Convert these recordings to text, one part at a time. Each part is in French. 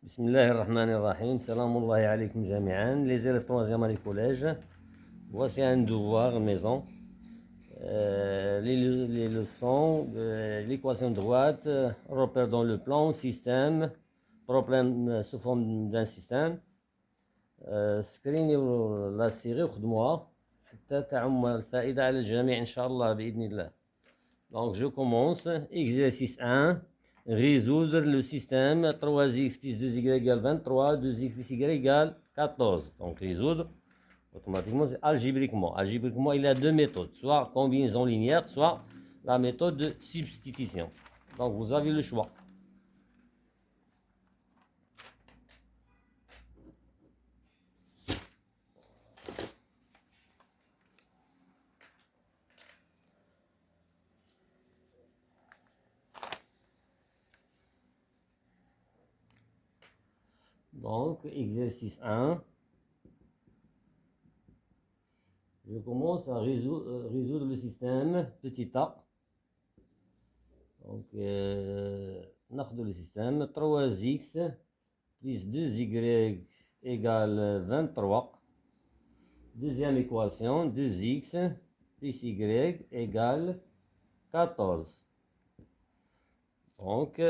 Bismillahirrahmanirrahim. Salamullahi alaykum jami'an. Les élèves 3e année collège. Voici un devoir maison. Les leçons, l'équation droite, repère dans le plan, système, problème sous forme d'un système. سكريني لا سيري وخدموها حتى تعم الفائدة على الجميع إن شاء الله بإذن الله. Donc je commence. Exercice 1. Résoudre le système 3x plus 2y égale 23, 2x plus y égale 14. Donc résoudre automatiquement, c'est algébriquement. Algébriquement, il y a deux méthodes, soit combinaison linéaire, soit la méthode de substitution. Donc vous avez le choix. Donc, exercice 1. Je commence à résoudre le système petit a. Donc, ناخذ le système 3x plus 2y égale 23. Deuxième équation, 2x plus y égale 14. Donc,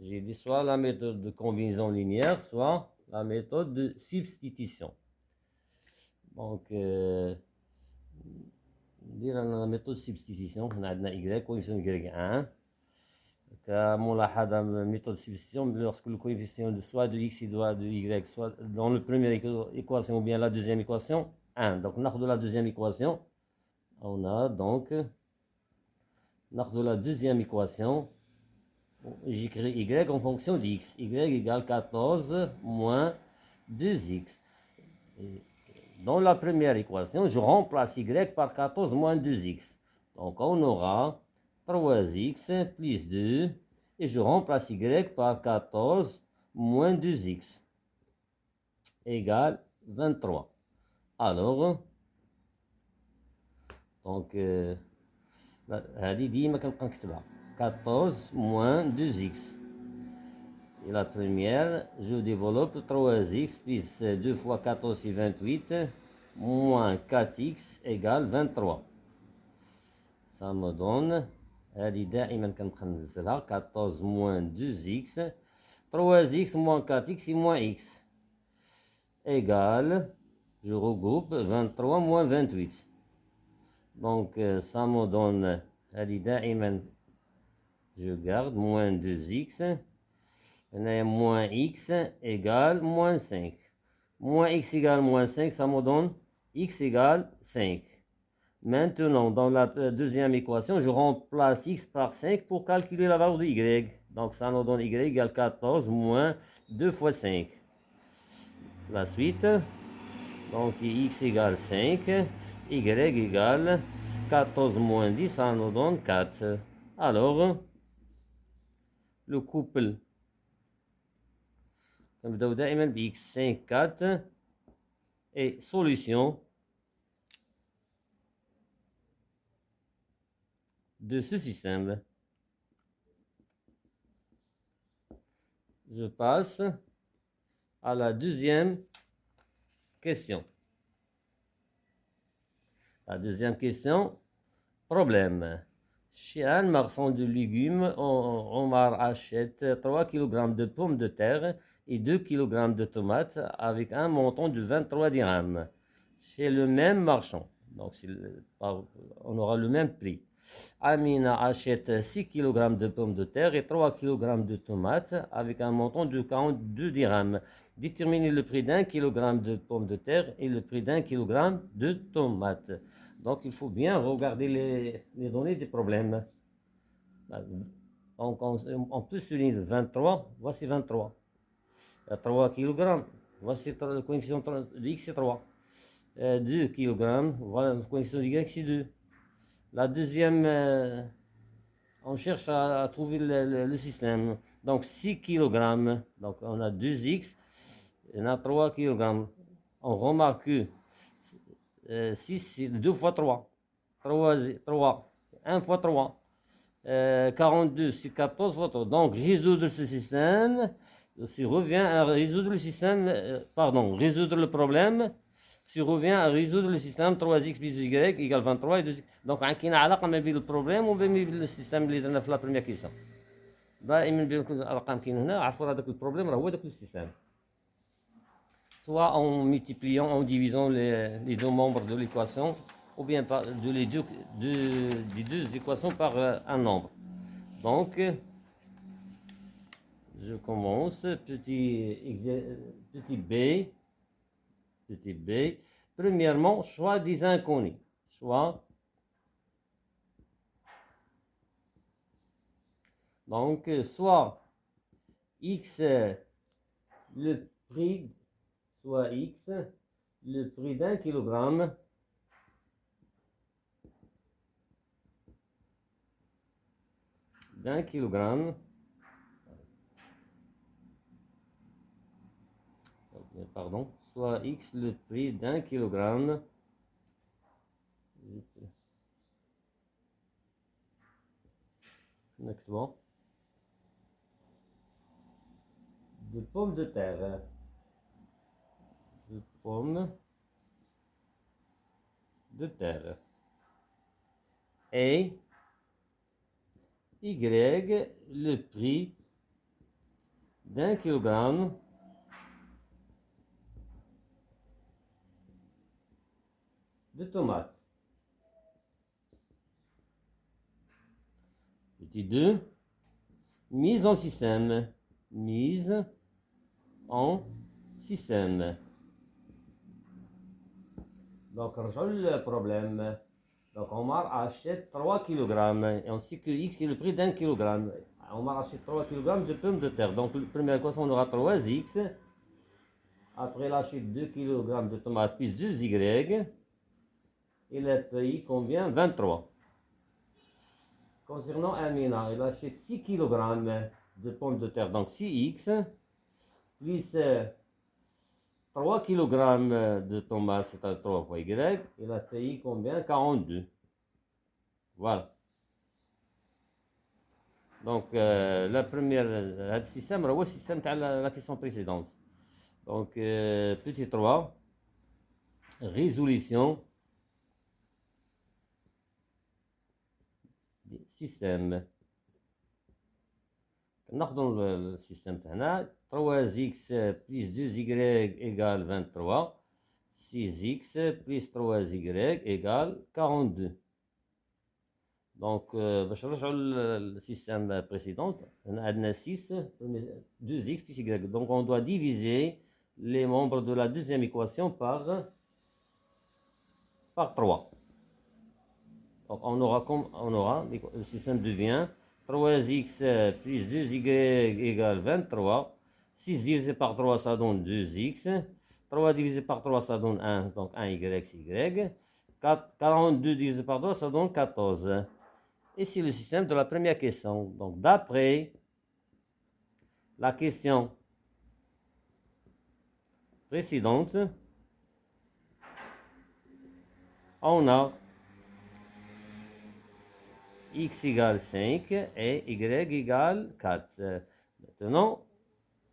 j'ai dit soit la méthode de combinaison linéaire, soit la méthode de substitution. Donc, dire la méthode de substitution, on a y, coefficient y1. كملاحظة méthode de substitution, lorsque le coefficient de soit de x et soit de y, soit dans la première équation ou bien la deuxième équation, 1. Donc, on a de la deuxième équation, on a donc de la deuxième équation, j'écris y en fonction d'x. Y égale 14 moins 2x. Et dans la première équation, je remplace y par 14 moins 2x. Donc, on aura 3x plus 2 et je remplace y par 14 moins 2x égale 23. Alors, donc, هذه ديما كنبقى نكتبها 14 moins 2x. Et la première, je développe 3x plus 2 fois 14 c'est 28 moins 4x égale 23. Ça me donne هذه دائما كنبقى ننزلها 14 moins 2x 3x moins 4x c'est moins x égale, je regroupe 23 moins 28. Donc ça me donne هذه دائما je garde moins 2x moins x égale moins 5. Moins x égale moins 5, ça me donne x égale 5. Maintenant, dans la deuxième équation, je remplace x par 5 pour calculer la valeur de y. Donc, ça nous donne y égale 14 moins 2 fois 5. La suite, donc x égale 5, y égale 14 moins 10, ça nous donne 4. Alors, le couple, نبداو دائما ب x 5 4 et solution de ce système. Je passe à la deuxième question. La deuxième question, problème. Chez un marchand de légumes, Omar achète 3 kg de pommes de terre et 2 kg de tomates avec un montant de 23 dirhams. Chez le même marchand, donc on aura le même prix. Amina achète 6 kg de pommes de terre et 3 kg de tomates avec un montant de 42 dirhams. Déterminez le prix d'un kilogramme de pommes de terre et le prix d'un kilogramme de tomates. Donc il faut bien regarder les données des problèmes. Donc on peut souligner 23, voici 23. 3 kg, voici le coefficient de x c'est 3. 2 kg, voilà le coefficient de y c'est 2. La deuxième, on cherche à trouver le système. Donc 6 kg, donc on a 2x, on a 3 kg. On remarque que 6 c'est 2 fois 3. 3, 1 fois 3. 42 sur 14 fois 3. Donc, résoudre ce système, si revient à résoudre le système, résoudre le problème, si revient à résoudre le système 3x plus y égale 23 et 2. Donc, il y a une علاقة ما بين البروبلème وما بين السيستم اللي درنا في لا بريمير كيسيون. دائما بين الارقام كاين هنا عرفوا هذاك البروبليم راه هو داك السيستم. Soit en multipliant, en divisant les deux membres de l'équation, ou bien par les deux équations par un nombre. Donc, je commence, petit b. Premièrement, choix des inconnus. Choix. Donc, soit x, le prix, soit x, le prix d'un kilogramme, pardon, soit x le prix d'un kilogramme de pommes de terre, et y le prix d'un kilogramme de tomates. Petit 2, mise en système. Donc, rejoins le problème. Donc, Omar achète 3 kg et on sait que X est le prix d'un kilogramme. Omar achète 3 kg de pommes de terre. Donc, la première équation, on aura 3X. Après, il achète 2 kg de tomates plus 2Y. Et le prix combien 23. Concernant Amina, il achète 6 kg de pommes de terre. Donc, 6X plus 3 kg de tomates, c'est-à-dire 3 fois Y, il a payé combien 42. Voilà. Donc, le premier système, c'est le système de la question précédente. Donc, petit 3, résolution du système. Nous le système 3x plus 2y égale 23, 6x plus 3y égale 42. Donc, je rejoins le système précédent. On a 6, 2x plus y. Donc, on doit diviser les membres de la deuxième équation par 3. Donc, on aura, le système devient 3x plus 2y égale 23. 6 divisé par 3, ça donne 2x. 3 divisé par 3, ça donne 1. Donc 1y, c'est y. 42 divisé par 3, ça donne 14. Et c'est le système de la première question. Donc d'après la question précédente, on a x égale 5 et y égale 4. Maintenant,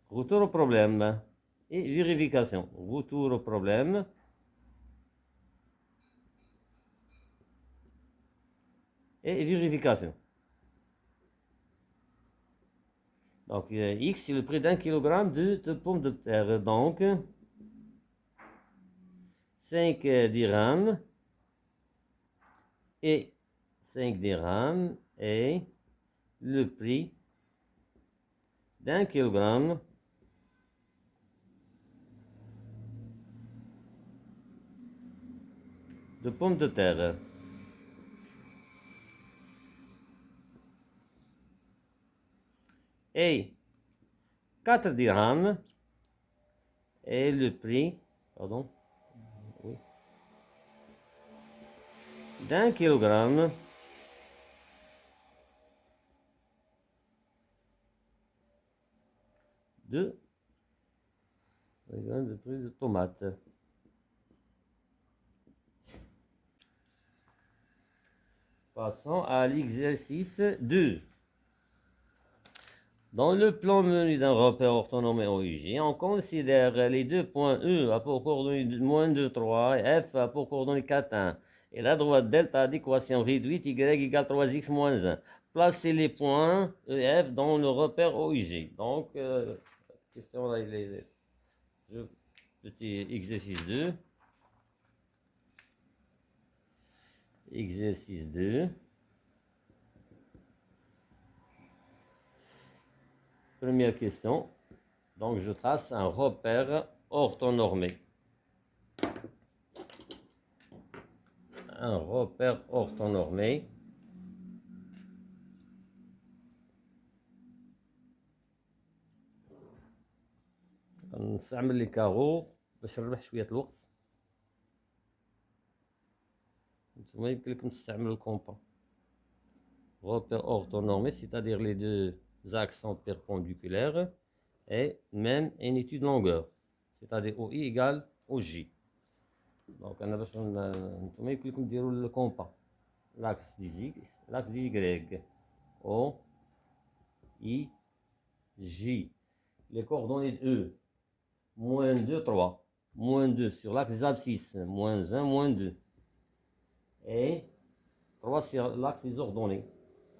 retour au problème et vérification. Retour au problème et vérification. Donc, X, c'est le prix d'un kilogramme de pommes de terre. Donc, 5 dirhams et 5 dirhams est le prix d'un kilogramme de pommes de terre. Et 4 dirhams est le prix, d'un kilogramme de tomates. Passons à l'exercice 2. Dans le plan menu d'un repère orthonormé OIG, on considère les deux points E à pour coordonnées moins 2, 3 et F à pour coordonnées 4, 1. Et la droite delta d'équation réduite Y égale 3X moins 1. Placez les points E et F dans le repère OIG. Donc, question là, petit exercice 2. Exercice 2. Première question. Donc, je trace un repère orthonormé. Un repère orthonormé. نستعمل لي كارو باش نربح شوية الوقت. نتوما يمكن لكم تستعملوا الكومبا. Repère orthonormé, c'est-à-dire les deux axes sont perpendiculaires et même unité de longueur, c'est-à-dire OI égale OJ. Donc انا باش نتوما يمكن لكم ديروا الكومبا. L'axe des X, l'axe des Y. O, I, J. Les coordonnées de E. Moins 2, 3. Moins 2 sur l'axe des abscisses. Moins 1, moins 2. Et 3 sur l'axe des ordonnées.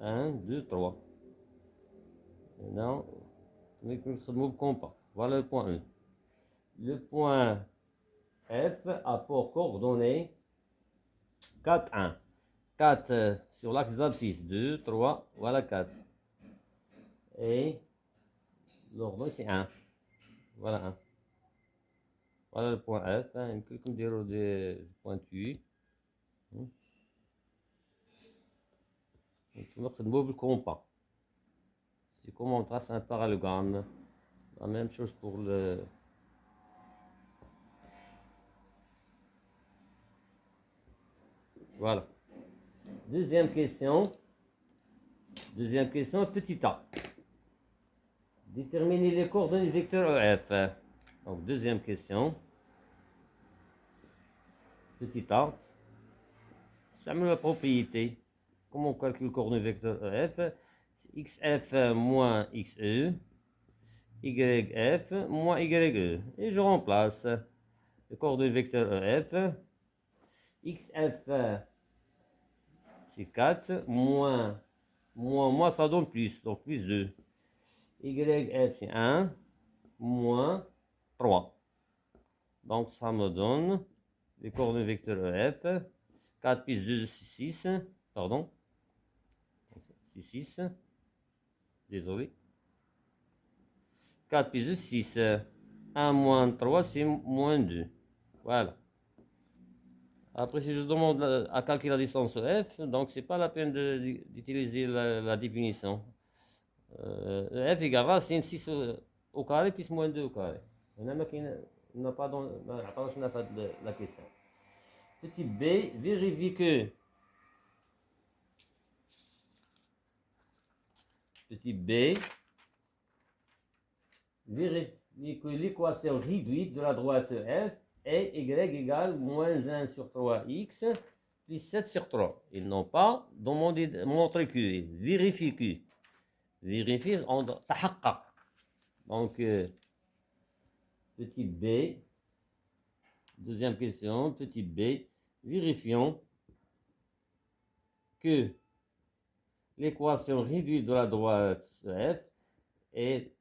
1, 2, 3. Maintenant, nous compas. Voilà le point E. Le point F a pour coordonnées 4, 1. 4 sur l'axe des abscisses. 2, 3, voilà 4. Et l'ordonnée c'est 1. Voilà 1. Voilà le point F. يمكن لكم ديروا des pointus. نتوما تخدموا بالكومبا. C'est comme on trace un parallélogramme. La même chose pour le... Voilà. Deuxième question. Deuxième question, petit a. Déterminer les coordonnées vecteurs EF. Donc, deuxième question. Petit a. Ça me la propriété. Comment on calcule le coordonnées vecteur EF? XF moins XE. YF moins YE. Et je remplace le coordonnées vecteur EF. XF c'est 4, moins ça donne plus, donc plus 2. YF c'est 1, moins 3. Donc ça me donne les coordonnées vecteurs EF. 4 plus 2 c'est 6, pardon. C'est 6, désolé. 4 plus 2 6. 1 moins 3 c'est moins 2. Voilà. Après, si je demande à calculer la distance F, donc c'est pas la peine d'utiliser la définition. F égale racine 6 au carré plus moins 2 au carré. On n'a pas dans la question. Petit b, vérifie que petit b, vérifie que l'équation réduite de la droite F est y égale moins 1 sur 3x plus 7 sur 3. Ils n'ont pas montré que. Vérifie que. Vérifie en tahaqqa. Donc, petit b. Deuxième question, petit b. Vérifions que l'équation réduite de la droite F est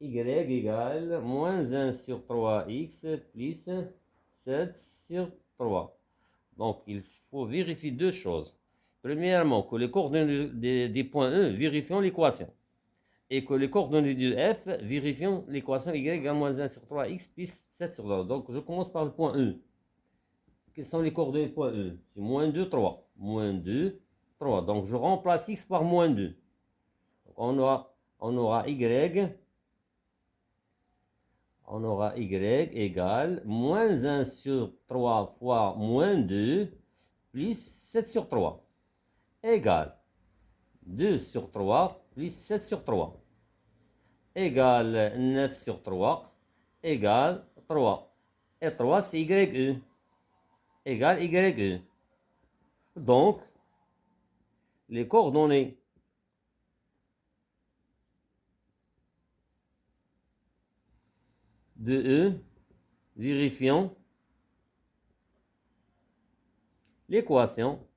y égale moins 1 sur 3x plus 7 sur 3. Donc, il faut vérifier deux choses. Premièrement, que les coordonnées des points E, vérifions l'équation. Et que les coordonnées du F, vérifions l'équation y égale moins 1 sur 3x plus 7 sur 3. Donc, je commence par le point E. Quelles sont les coordonnées du point E? C'est moins 2, 3. Moins 2, 3. Donc, je remplace x par moins 2. Donc, on aura y égale moins 1 sur 3 fois moins 2 plus 7 sur 3 égale 2 sur 3 plus 7 sur 3 égale 9 sur 3 égale 3. Et 3 c'est YE égale YE. Donc les coordonnées de E, vérifions l'équation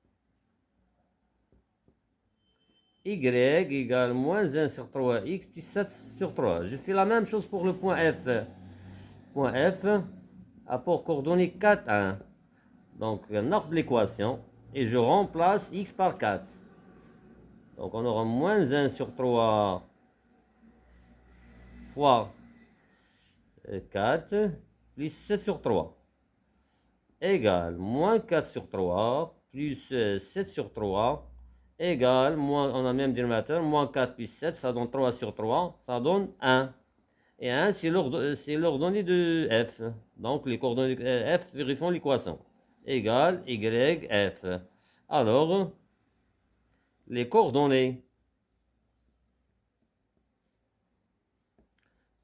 y égale moins 1 sur 3x plus 7 sur 3. Je fais la même chose pour le point F. Point F a pour coordonnées 4, 1. Donc, on ordre l'équation et je remplace x par 4. Donc, on aura moins 1 sur 3 fois 4 plus 7 sur 3 égale moins 4 sur 3 plus 7 sur 3 égale, moins, on a le même dénominateur, moins 4 plus 7, ça donne 3 sur 3, ça donne 1. Et 1, c'est l'ordonnée de f. Donc, les coordonnées f vérifions l'équation. Égale y f. Alors, les coordonnées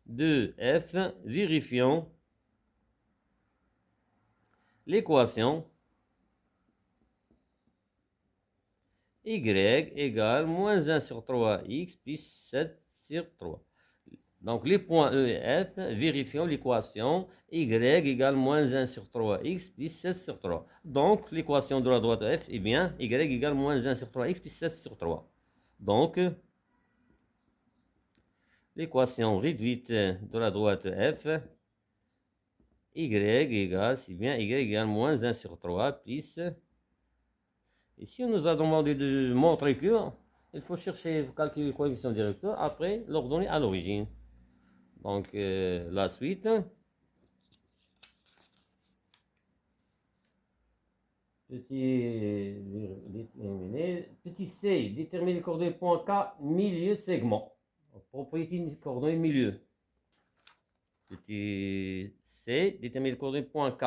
de f, vérifions l'équation y égale moins 1 sur 3x plus 7 sur 3. Donc, les points E et F, vérifions l'équation y égale moins 1 sur 3x plus 7 sur 3. Donc, l'équation de la droite F, eh bien, y égale moins 1 sur 3x plus 7 sur 3. Donc, l'équation réduite de la droite F, y égale, c'est bien, y égale moins 1 sur 3 plus... Ici, on nous a demandé de montrer que il faut chercher, calculer le coefficient directeur, après l'ordonnée à l'origine. Donc, la suite. Petit C, déterminer les coordonnées point K, milieu de segment. Propriété des coordonnées milieu. Petit C, déterminer les coordonnées point K.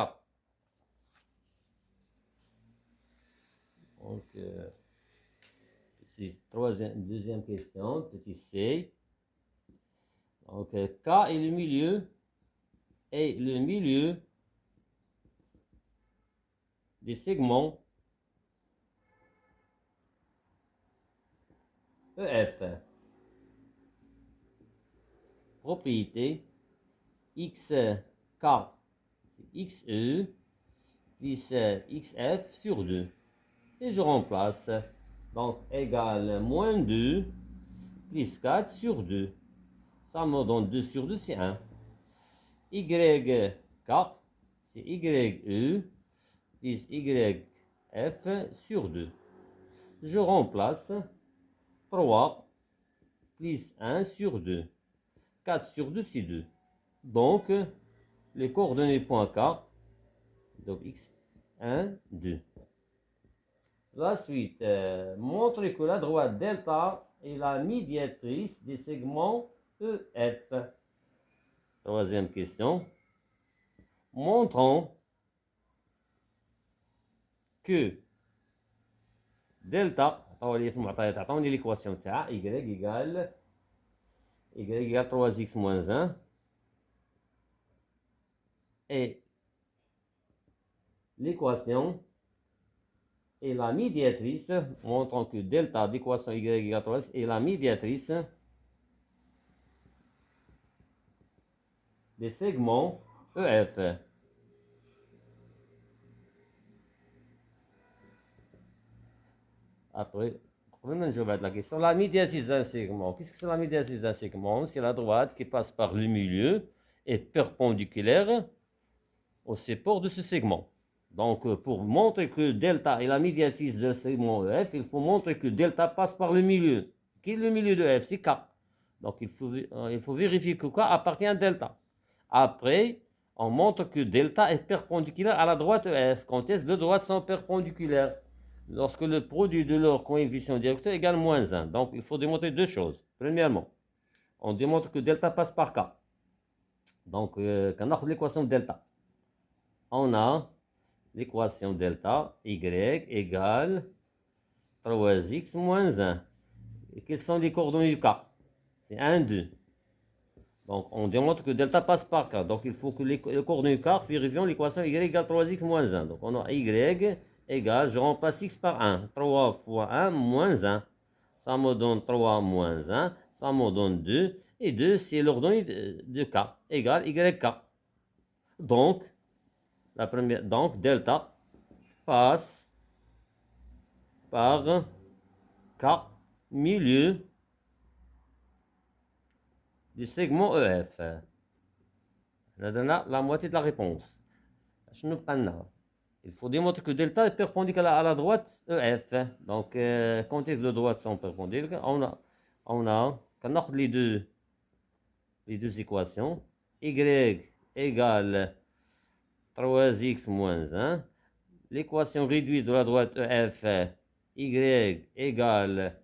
Donc, c'est deuxième question, petit C. Donc, K est le milieu, des segments EF. Propriété XK, c'est XE plus XF sur 2. Et je remplace. Donc, égale moins 2 plus 4 sur 2. Ça me donne 2 sur 2, c'est 1. YK, c'est YE plus YF sur 2. Je remplace 3 plus 1 sur 2. 4 sur 2, c'est 2. Donc, les coordonnées point K, donc x, 1, 2. La suite, montre que la droite delta est la médiatrice des segments EF. Troisième question. Montrons que delta, on est l'équation y égale 3x moins 1 et l'équation est la médiatrice, montrant que delta d'équation y égale 3x est la médiatrice des segments EF. Après, je vais la question. La médiatrice d'un segment. Qu'est-ce que c'est la médiatrice d'un segment? C'est la droite qui passe par le milieu et perpendiculaire au support de ce segment. Donc, pour montrer que delta est la médiatrice d'un segment EF, il faut montrer que delta passe par le milieu. Qui est le milieu de F? C'est K. Donc, il faut vérifier que K appartient à delta. Après, on montre que delta est perpendiculaire à la droite EF. Quand est-ce que les droites sont perpendiculaires? Lorsque le produit de leur coefficient directeur égale moins 1. Donc, il faut démontrer deux choses. Premièrement, on démontre que delta passe par K. Donc, quand on a l'équation de delta, on a l'équation delta y égale 3x moins 1. Et quelles sont les coordonnées du K? C'est 1, 2. Donc, on démontre que delta passe par K. Donc, il faut que les coordonnées du K, vérifions l'équation y égale 3x moins 1. Donc, on a y égale, je remplace x par 1. 3 fois 1 moins 1. Ça me donne 3 moins 1. Ça me donne 2. Et 2, c'est l'ordonnée de k, égale yk. Donc, donc delta passe par k milieu du segment EF. Là, la moitié de la réponse. Il faut démontrer que delta est perpendiculaire à la droite EF. Donc, quand les deux droites sont perpendiculaires, on a les deux équations. Y égale 3x moins 1. L'équation réduite de la droite EF, y égale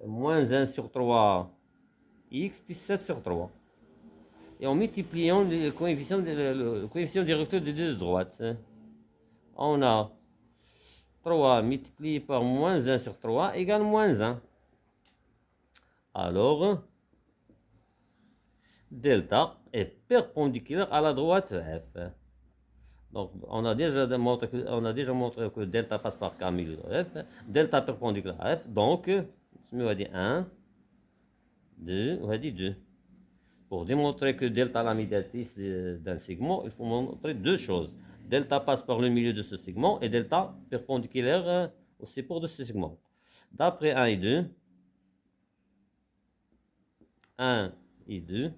moins 1 sur 3 x plus 7 sur 3. Et en multipliant le coefficient directeur des deux droites, on a 3 multiplié par moins 1 sur 3 égale moins 1. Alors, delta est perpendiculaire à la droite F. Donc, on a déjà montré que delta passe par K milieu de F. Delta perpendiculaire à F. Donc, on va dire 1, 2, on va dire 2. Pour démontrer que delta est la médiatrice d'un segment, il faut montrer deux choses. Delta passe par le milieu de ce segment et delta perpendiculaire au support de ce segment. D'après 1 et 2, 1 et 2,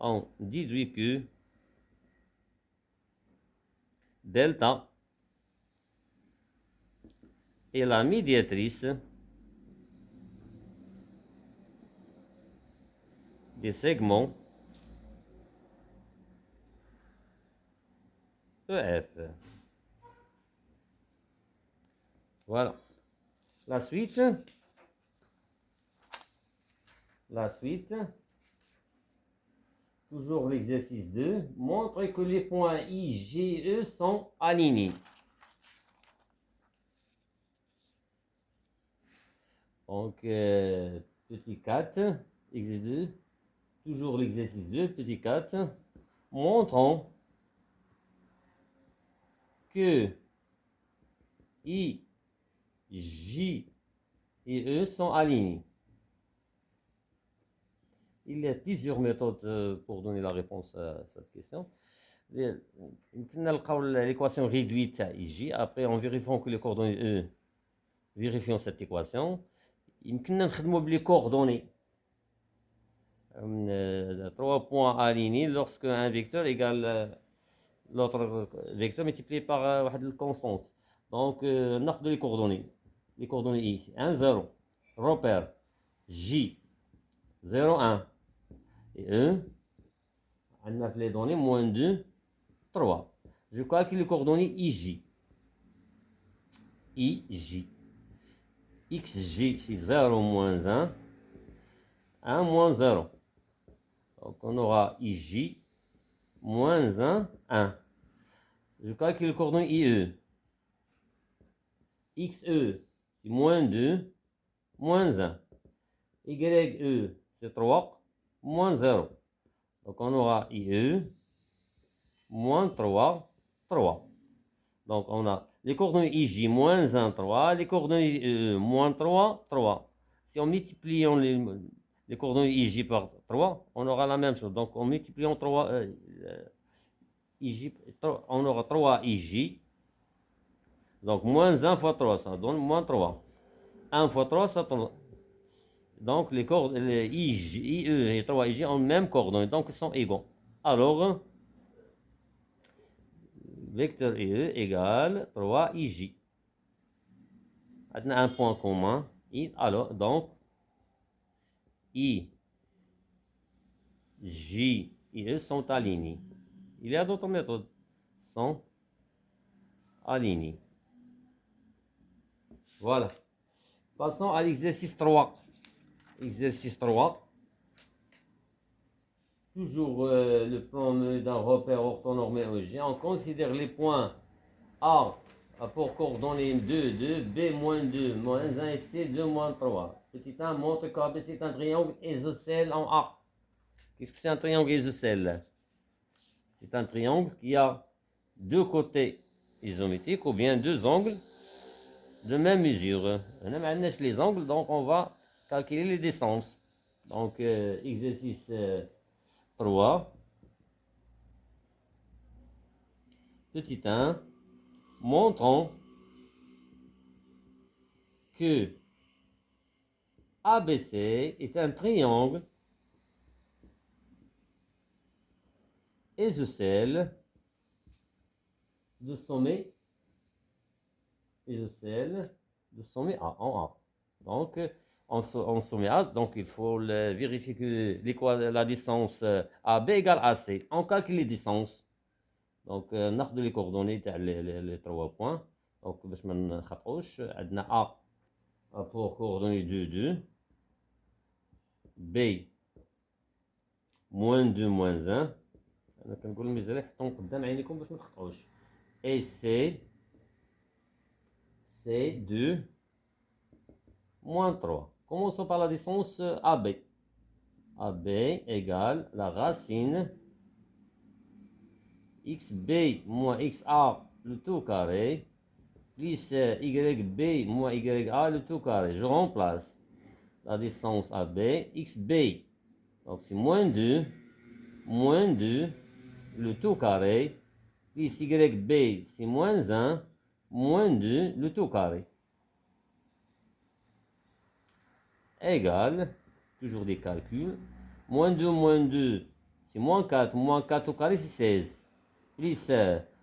on déduit que delta est la médiatrice des segments EF. Voilà. La suite, toujours l'exercice 2, montre que les points I, G, E sont alignés. Donc, petit 4, exercice 2, toujours l'exercice 2, petit 4, montrons que I, J et E sont alignés. Il y a plusieurs méthodes pour donner la réponse à cette question. L'équation réduite à IJ, après en vérifiant que les coordonnées E, vérifions cette équation. Il y a les coordonnées. 3 points alignés lorsque un vecteur égale l'autre vecteur multiplié par une constante. Donc, on a les coordonnées. Les coordonnées ici. 1, 0. Repère. J. 0, 1. Et E. On a les données. Moins 2. 3. Je calcule les coordonnées IJ. IJ. XJ, c'est 0 moins 1. 1 moins 0. Donc, on aura IJ moins 1, 1. Je calcule les coordonnées IE. XE, c'est moins 2, moins 1. YE, c'est 3, moins 0. Donc, on aura IE, moins 3, 3. Donc, on a les coordonnées IJ, moins 1, 3. Les coordonnées IE, moins 3, 3. Si on multiplie les coordonnées IJ par 3, on aura la même chose. Donc, en multipliant 3, IJ, on aura 3 IJ. Donc, moins 1 fois 3, ça donne moins 3. 1 fois 3, ça donne... Donc, les coordonnées IE et 3 IJ ont les mêmes coordonnées, donc ils sont égaux. Alors, vecteur IE égale 3 IJ. On a un point commun. Alors, donc, I, J et E sont alignés. Il y a d'autres méthodes. Sont alignés. Voilà. Passons à l'exercice 3. Exercice 3. Toujours le plan d'un repère orthonormé EG. On considère les points A pour coordonnées 2, 2, B moins 2, moins 1 et C 2 moins 3. Petit 1 montre qu'AB c'est un triangle isocèle en A. Qu'est-ce que c'est un triangle isocèle? C'est un triangle qui a deux côtés isométrique ou bien deux angles de même mesure. On a maintenant les angles, donc on va calculer les distances. Donc, exercice 3, petit 1, montrons que ABC est un triangle isocèle de sommet A en A. Donc, en sommet A, donc il faut vérifier que la distance AB égale AC. On calcule les distances. Donc, ناخذ les coordonnées تاع les 3 points. Donc, باش ما نخطئوش عندنا A pour coordonnées 2, 2. B moins 2, moins 1. أنا كنقول المزال حطهم قدام عينيكم باش ما تخطئوش. Et c'est 2 moins 3. Commençons par la distance AB. AB égale la racine XB moins XA le tout carré plus YB moins YA le tout carré. Je remplace la distance AB, XB, donc c'est moins 2 le tout carré plus YB c'est moins 1 moins 2 le tout carré. Égale, toujours des calculs, moins 2, c'est moins 4 au carré c'est 16, plus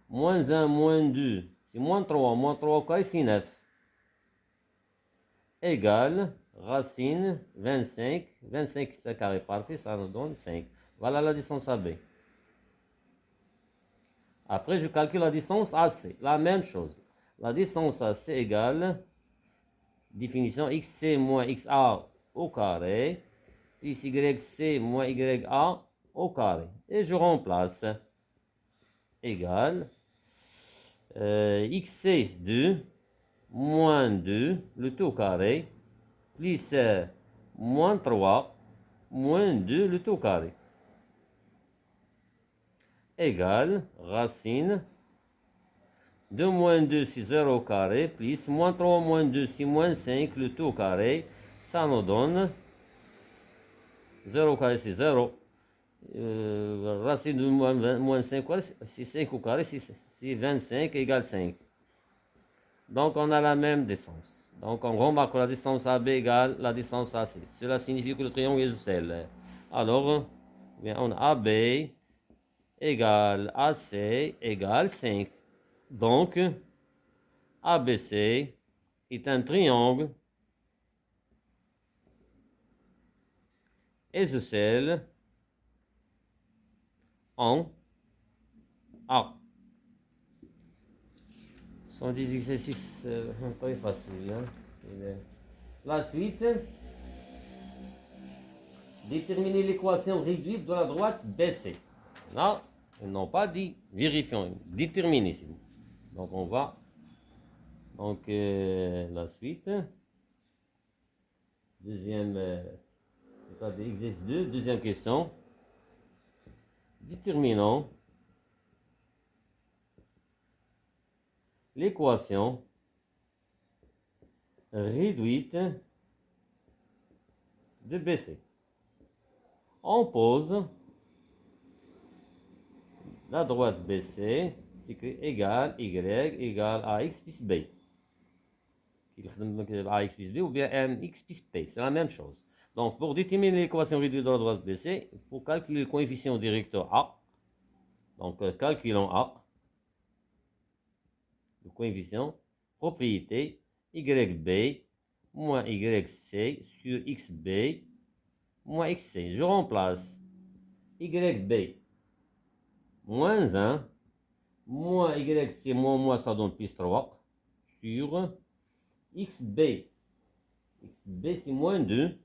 moins 1, moins 2, c'est moins 3 au carré c'est 9, égale, racine 25 c'est carré parfait, ça nous donne 5. Voilà la distance AB. Après je calcule la distance AC, la même chose. La distance AC égale, définition XC moins XA au carré, plus YC moins YA au carré. Et je remplace. Égale XC 2 moins 2, le tout carré, plus moins 3, moins 2, le tout carré. Égale racine 2 moins 2, c'est 0 au carré, plus moins 3 moins 2, c'est moins 5, le tout carré. Ça nous donne 0 au carré, c'est 0. Racine de moins 5, c'est 5 au carré, c'est 25 égale 5. Donc on a la même distance. Donc on remarque que la distance AB égale la distance AC. Cela signifie que le triangle est isocèle. Alors, on a AB égale AC égale 5. Donc, ABC est un triangle isocèle en A. Ce sont des exercices très faciles. Hein. La suite, déterminer l'équation réduite de la droite BC. Là, ils n'ont pas dit vérifions, déterminer. Donc on va, donc la suite, deuxième, exercice 2, deuxième question. Déterminons l'équation réduite de BC. On pose la droite BC, c'est écrit égale Y égale AX plus B. AX plus B ou bien MX plus P, c'est la même chose. Donc pour déterminer l'équation réduite de la droite BC, il faut calculer le coefficient directeur A. Donc calculons A. Le coefficient, propriété, YB moins YC sur XB moins XC. Je remplace YB moins 1 moins YC moins ça donne plus 3 sur XB. XB c'est moins 2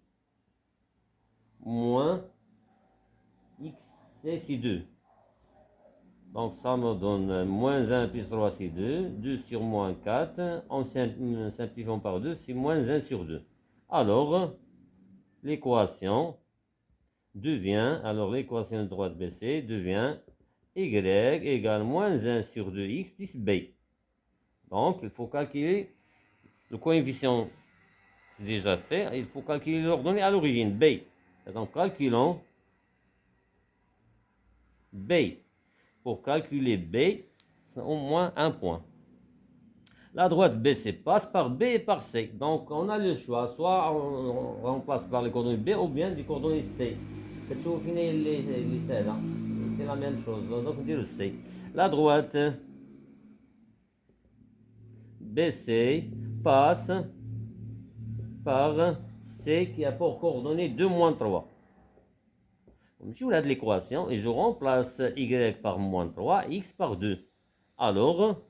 moins XC c'est 2. Donc ça me donne moins 1 plus 3 c'est 2, 2 sur moins 4, en simplifiant par 2, c'est moins 1 sur 2. Alors, l'équation l'équation de droite BC devient Y égale moins 1 sur 2X plus B. Donc, il faut calculer le coefficient déjà fait. Il faut calculer l'ordonnée à l'origine, B. Donc, calculons B. Pour calculer B, c'est au moins un point. La droite BC passe par B et par C. Donc, on a le choix. Soit on remplace par les coordonnées B ou bien les coordonnées C. كتشوفوا فين هي اللي سهلة. C'est la même chose. Donc, on dit le C. La droite BC passe par C qui a pour coordonnées 2 moins 3. Je vous l'équation et je remplace Y par moins 3, X par 2. Alors,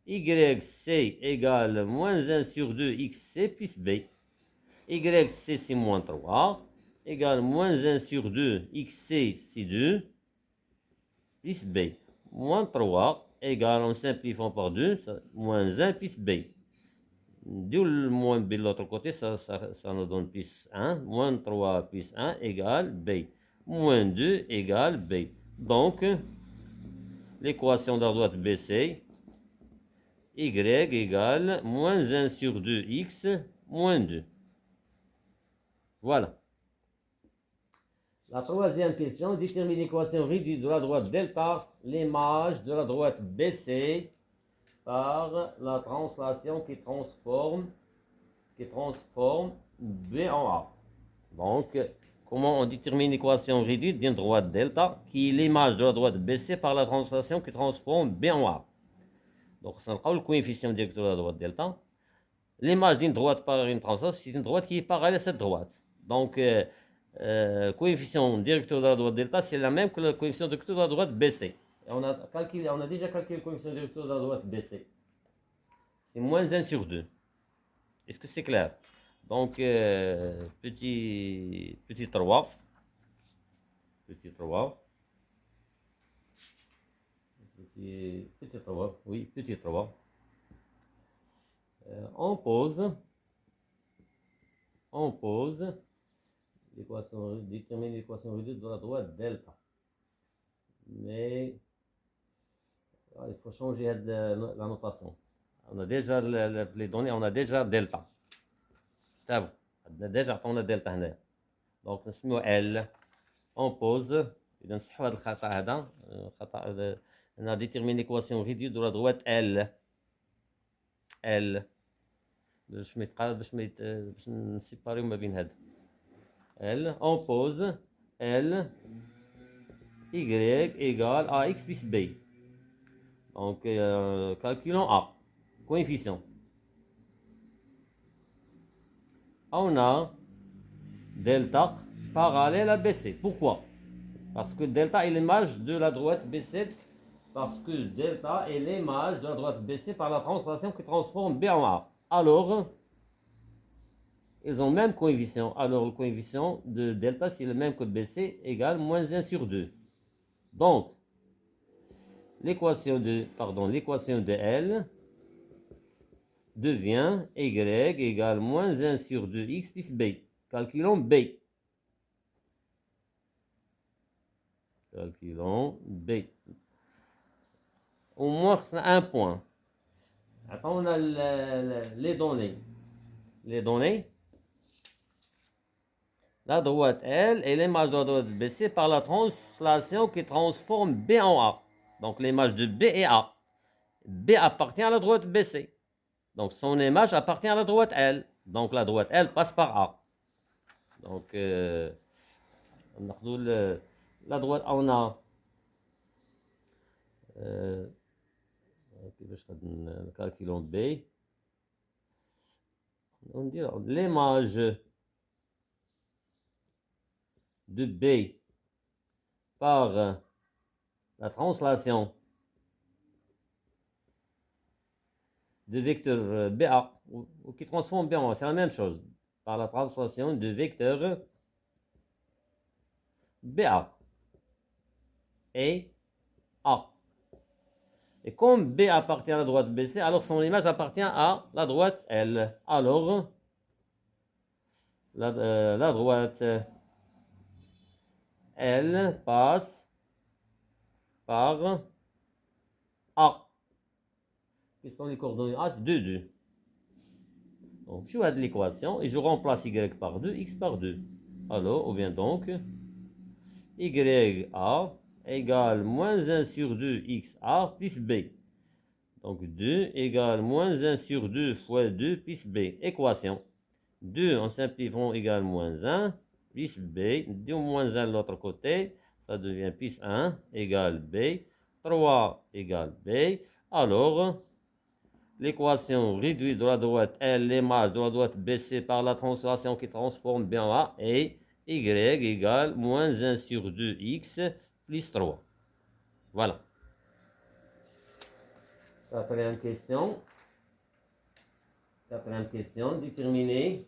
YC égale moins 1 sur 2 XC plus B. YC c'est moins 3 égale moins 1 sur 2 XC c'est 2 plus B. Moins 3 égale, en simplifiant par 2, moins 1 plus B. D'où le moins B de l'autre côté, ça nous donne plus 1. Moins 3 plus 1 égale B. Moins 2 égale B. Donc, l'équation de la droite BC, Y égale moins 1 sur 2x moins 2. Voilà. La troisième question, détermine l'équation réduite de la droite delta, l'image de la droite BC par la translation qui transforme B en A. Donc, comment on détermine l'équation réduite d'une droite delta qui est l'image de la droite BC par la translation qui transforme B en A. Donc, c'est le coefficient directeur de la droite delta. L'image d'une droite par une translation, c'est une droite qui est parallèle à cette droite. Donc, coefficient directeur de la droite delta, c'est la même que le coefficient directeur de la droite BC. Et on a déjà calculé le coefficient directeur de la droite BC. C'est moins 1 sur 2. Est-ce que c'est clair? Donc, petit 3. Petit 3. Petit 3. Oui, petit 3. On pose l'équation, détermine l'équation réduite de la droite delta. Mais il faut changer la notation. On a déjà les données, on a déjà delta. Déjà on a delta هنا. Donc نسميو L. On pose. إذا نصحوا هذا الخطأ هذا. خطأ on a déterminé l'équation réduite de la droite L. L. باش نسيباريو ما بين هذا. L. On pose L. Y égale AX plus B. Donc, calculons A. Coefficient. On a delta parallèle à BC. Pourquoi? Parce que delta est l'image de la droite BC. Parce que delta est l'image de la droite BC par la translation qui transforme B en A. Alors, ils ont le même coefficient. Alors, le coefficient de delta, c'est le même que BC, égale moins 1 sur 2. Donc, l'équation de L devient Y égale moins 1 sur 2x plus B. Calculons B. Calculons B. Au moins, c'est un point. Attends, on a les données. Les données. La droite L est l'image de la droite BC par la translation qui transforme B en A. Donc, l'image de B est A. B appartient à la droite BC. Donc, son image appartient à la droite L. Donc, la droite L passe par A. Donc, la droite, on a calculons B. On dit l'image de B par la translation de vecteur BA, ou qui transforme B en A, c'est la même chose, par la translation de vecteur BA et A. Et comme B appartient à la droite BC, alors son image appartient à la droite L. Alors, la droite L passe par A. Quelles sont les coordonnées A? C'est 2, 2. Donc, je vais de l'équation et je remplace y par 2, x par 2. Alors, on vient donc YA égale moins 1 sur 2 XA plus B. Donc 2 égale moins 1 sur 2 fois 2 plus B. Équation. 2 en simplifiant égale moins 1 plus B. 2 moins 1 de l'autre côté, ça devient plus 1 égale B. 3 égale B. Alors, l'équation réduite de la droite L, l'image de la droite BC par la translation qui transforme B en A est Y égale moins 1 sur 2x plus 3. Voilà. Quatrième question. Déterminer.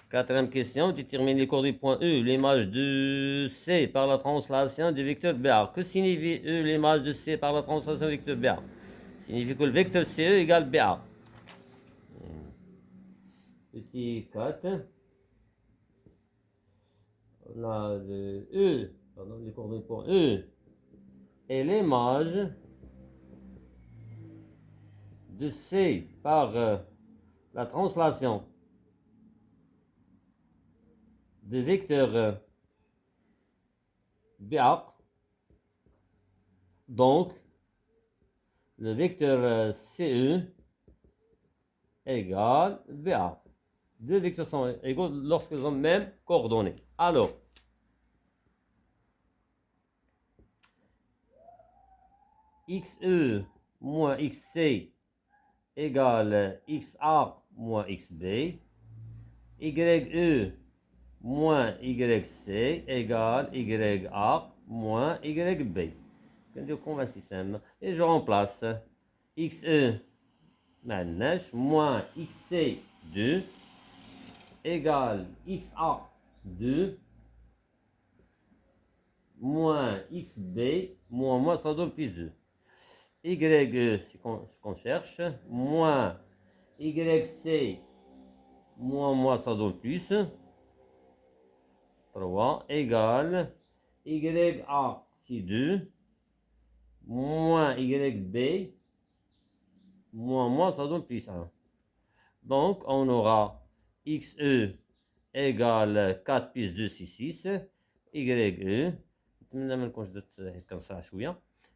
Quatrième question, déterminer les coordonnées du point E, l'image de C par la translation du vecteur BA. Que signifie E, l'image de C par la translation du vecteur BA? Signifie que le vecteur CE égale BA. Petit 4. On a le E, pardon, les coordonnées du point E et l'image de C par la translation de vecteur BA. Donc, le vecteur CE égale BA. Deux vecteurs sont égaux lorsqu'ils ont même coordonnées. Alors, XE moins XC égale XA moins XB. YE moins YC égale YA moins YB. Et je remplace XE moins XC 2 égale XA2 moins XB moins ça donne plus 2. YE, c'est ce qu'on cherche, moins YC moins ça donne plus 3 égale YA c'est 2 moins YB moins ça donne plus 1. Donc on aura XE égale 4 plus 2 c'est 6 YE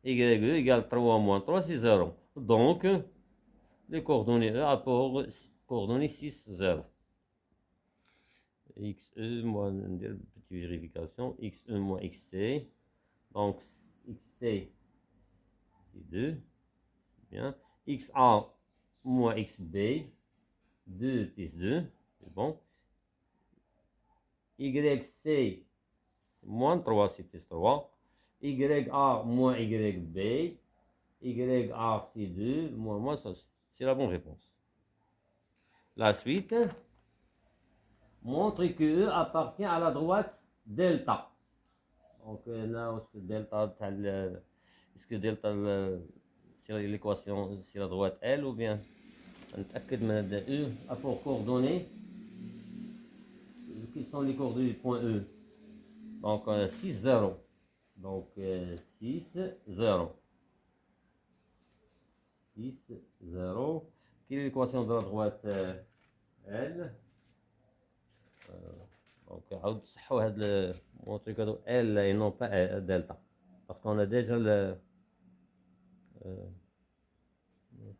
YE égale 3 moins 3 c'est 0. Donc les coordonnées E apport coordonnées 6 0. XE moins une petite vérification, XE moins XC, donc XC c'est 2, bien, XA moins XB, 2 plus 2, c'est bon, YC moins 3 c'est plus 3, YA moins YB, YA c'est 2, moins ça, c'est la bonne réponse. La suite, montre que E appartient à la droite delta. Donc là, est-ce que delta c'est l'équation sur la droite L ou bien on de E apport coordonnées. Quelles sont les coordonnées du point E? Donc 6 0. Donc 6 0. 6 0. Quelle est l'équation de la droite L? Donc, عاود تصحوا هاد المونطريك هادو L et non pas delta. Parce qu'on a déjà le.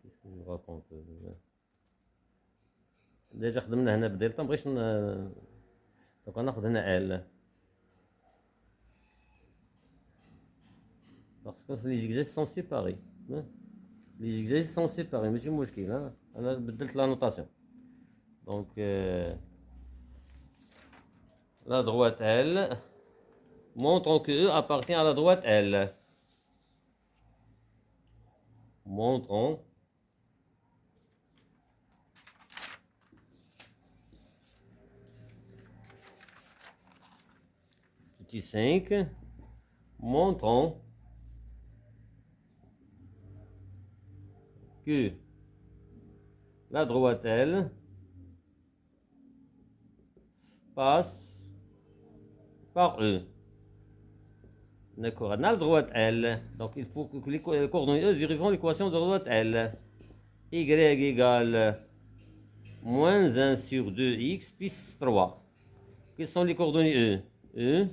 Qu'est-ce que je raconte? Déjà خدمنا هنا بدلتا مبغيتش donc غناخد هنا L. Parce que les exercices sont séparés. Les exercices sont séparés, ماشي مشكل. أنا بدلت la notation. Donc la droite L, montrons que E appartient à la droite L. Montrons petit 5, montrons que la droite L passe par E. D'accord, on a la droite L. Donc il faut que les coordonnées E vérifient l'équation de la droite L. Y égale moins 1 sur 2x plus 3. Quelles sont les coordonnées E? E,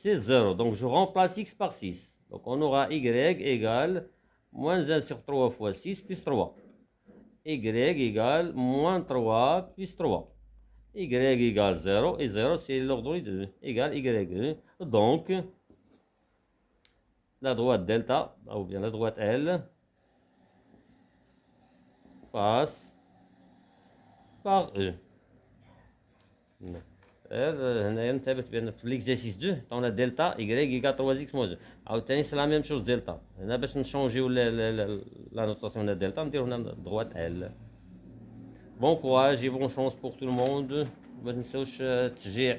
c'est 0. Donc je remplace x par 6. Donc on aura y égale moins 1 sur 3 fois 6 plus 3. Y égale moins 3 plus 3. Y égale 0. Et 0, c'est l'ordonnée de E. Égale y. Donc, la droite delta, ou bien la droite L, passe par E. هنا نثبت بان في l'exercice 2 طون دلتا y égale 3x moins 2 عاوتاني سي لا ميم شوز دلتا هنا باش نشونجيو لا نوتاسيون ديال دلتا نديرو هنا droite L. Bon courage et bonne chance pour tout le monde. ما تنساوش تشجيع